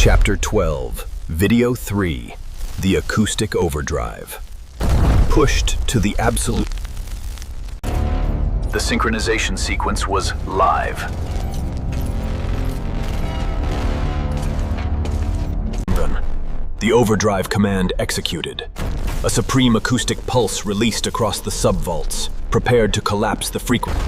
Chapter 12, Video 3, The Acoustic Overdrive. Pushed to the absolute... The synchronization sequence was live. The overdrive command executed. A supreme acoustic pulse released across the subvaults, prepared to collapse the frequency.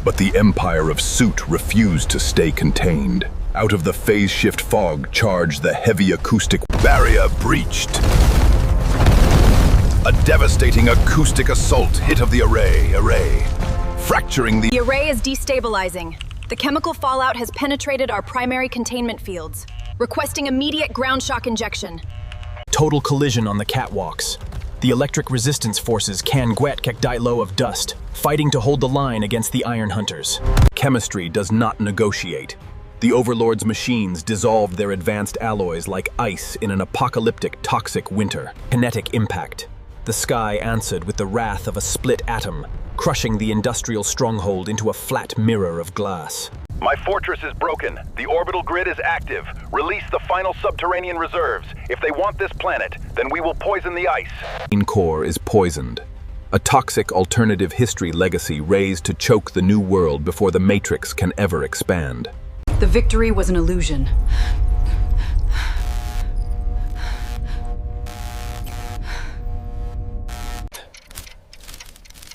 But the Empire of Suit refused to stay contained. Out of the phase shift fog charged the heavy acoustic barrier breached. A devastating acoustic assault hit of the array, fracturing The array is destabilizing. The chemical fallout has penetrated our primary containment fields, requesting immediate ground shock injection. Total collision on the catwalks. The electric resistance forces can low of dust, fighting to hold the line against the Iron Hunters. Chemistry does not negotiate. The Overlord's machines dissolved their advanced alloys like ice in an apocalyptic toxic winter. Kinetic impact. The sky answered with the wrath of a split atom, crushing the industrial stronghold into a flat mirror of glass. My fortress is broken. The orbital grid is active. Release the final subterranean reserves. If they want this planet, then we will poison the ice. The core is poisoned. A toxic alternative history legacy raised to choke the new world before the Matrix can ever expand. The victory was an illusion.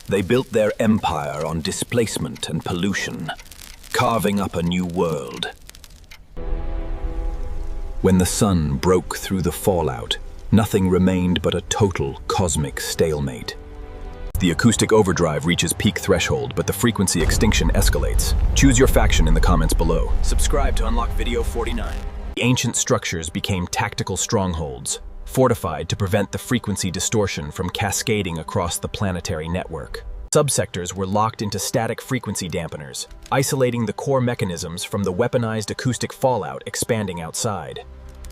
They built their empire on displacement and pollution, carving up a new world. When the sun broke through the fallout, nothing remained but a total cosmic stalemate. The acoustic overdrive reaches peak threshold, but the frequency extinction escalates. Choose your faction in the comments below. Subscribe to unlock video 49. The ancient structures became tactical strongholds, fortified to prevent the frequency distortion from cascading across the planetary network. Subsectors were locked into static frequency dampeners, isolating the core mechanisms from the weaponized acoustic fallout expanding outside.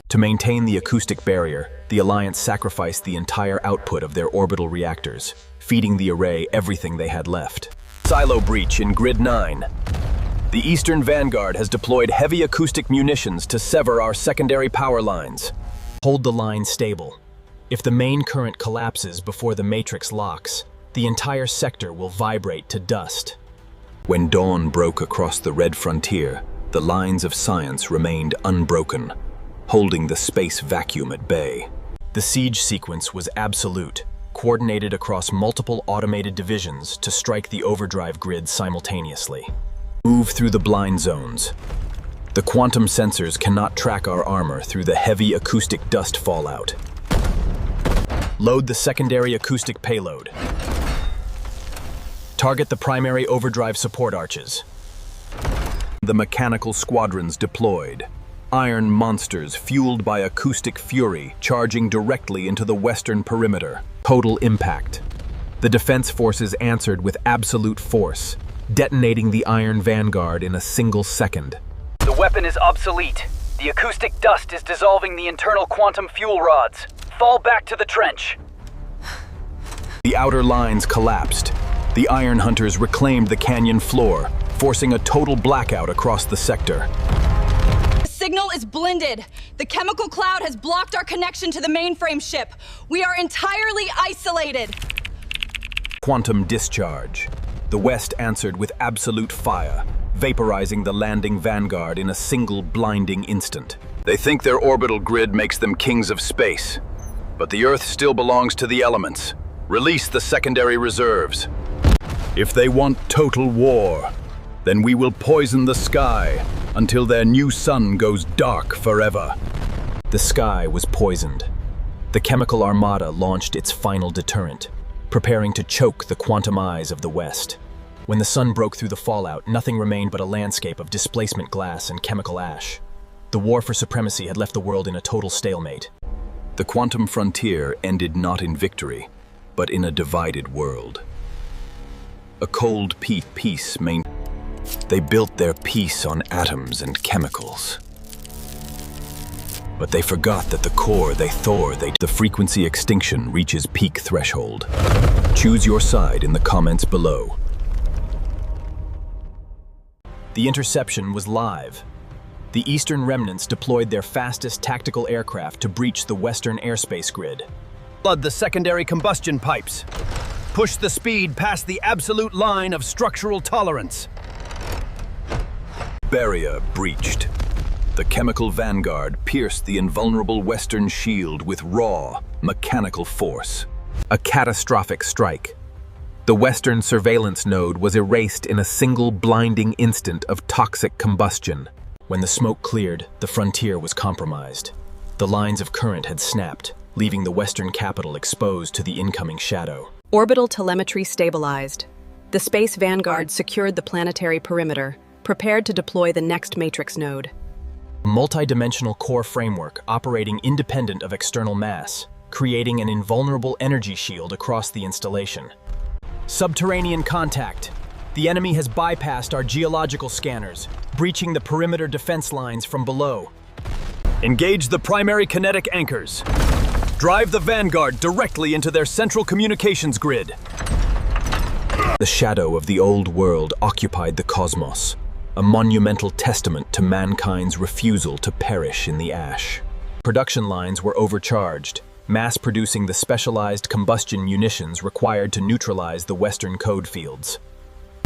To maintain the acoustic barrier, the Alliance sacrificed the entire output of their orbital reactors, feeding the array everything they had left. Silo breach in Grid 9. The Eastern Vanguard has deployed heavy acoustic munitions to sever our secondary power lines. Hold the line stable. If the main current collapses before the matrix locks, the entire sector will vibrate to dust. When dawn broke across the red frontier, the lines of science remained unbroken, holding the space vacuum at bay. The siege sequence was absolute, coordinated across multiple automated divisions to strike the overdrive grid simultaneously. Move through the blind zones. The quantum sensors cannot track our armor through the heavy acoustic dust fallout. Load the secondary acoustic payload. Target the primary overdrive support arches. The mechanical squadrons deployed. Iron monsters fueled by acoustic fury charging directly into the western perimeter. Total impact. The defense forces answered with absolute force, detonating the Iron Vanguard in a single second. The weapon is obsolete. The acoustic dust is dissolving the internal quantum fuel rods. Fall back to the trench. The outer lines collapsed. The Iron Hunters reclaimed the canyon floor, forcing a total blackout across the sector. The signal is blended. The chemical cloud has blocked our connection to the mainframe ship. We are entirely isolated. Quantum discharge. The West answered with absolute fire, vaporizing the landing Vanguard in a single blinding instant. They think their orbital grid makes them kings of space, but the Earth still belongs to the elements. Release the secondary reserves. If they want total war, then we will poison the sky until their new sun goes dark forever. The sky was poisoned. The chemical armada launched its final deterrent, preparing to choke the quantum eyes of the West. When the sun broke through the fallout, nothing remained but a landscape of displacement glass and chemical ash. The war for supremacy had left the world in a total stalemate. The quantum frontier ended not in victory, but in a divided world. A cold peace They built their peace on atoms and chemicals. But they forgot that the core the frequency extinction reaches peak threshold. Choose your side in the comments below. The interception was live. The Eastern remnants deployed their fastest tactical aircraft to breach the Western airspace grid. Flood the secondary combustion pipes. Push the speed past the absolute line of structural tolerance. Barrier breached. The chemical vanguard pierced the invulnerable Western shield with raw, mechanical force. A catastrophic strike. The Western surveillance node was erased in a single blinding instant of toxic combustion. When the smoke cleared, the frontier was compromised. The lines of current had snapped, leaving the Western capital exposed to the incoming shadow. Orbital telemetry stabilized. The Space Vanguard secured the planetary perimeter, prepared to deploy the next matrix node. A multi-dimensional core framework operating independent of external mass, creating an invulnerable energy shield across the installation. Subterranean contact. The enemy has bypassed our geological scanners, breaching the perimeter defense lines from below. Engage the primary kinetic anchors. Drive the Vanguard directly into their central communications grid. The shadow of the old world occupied the cosmos, a monumental testament to mankind's refusal to perish in the ash. Production lines were overcharged, mass-producing the specialized combustion munitions required to neutralize the Western code fields.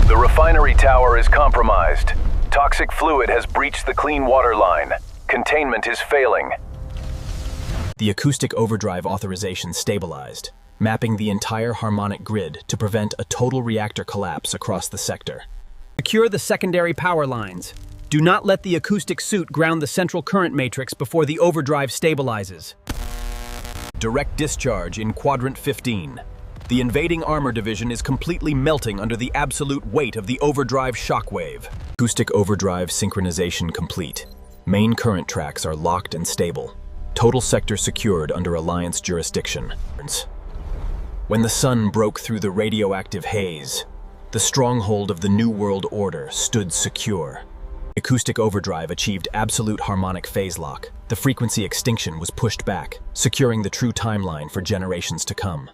The refinery tower is compromised. Toxic fluid has breached the clean water line. Containment is failing. The acoustic overdrive authorization stabilized, mapping the entire harmonic grid to prevent a total reactor collapse across the sector. Secure the secondary power lines. Do not let the acoustic suit ground the central current matrix before the overdrive stabilizes. Direct discharge in Quadrant 15. The invading armor division is completely melting under the absolute weight of the overdrive shockwave. Acoustic overdrive synchronization complete. Main current tracks are locked and stable. Total sector secured under Alliance jurisdiction. When the sun broke through the radioactive haze, the stronghold of the New World Order stood secure. Acoustic overdrive achieved absolute harmonic phase lock. The frequency extinction was pushed back, securing the true timeline for generations to come.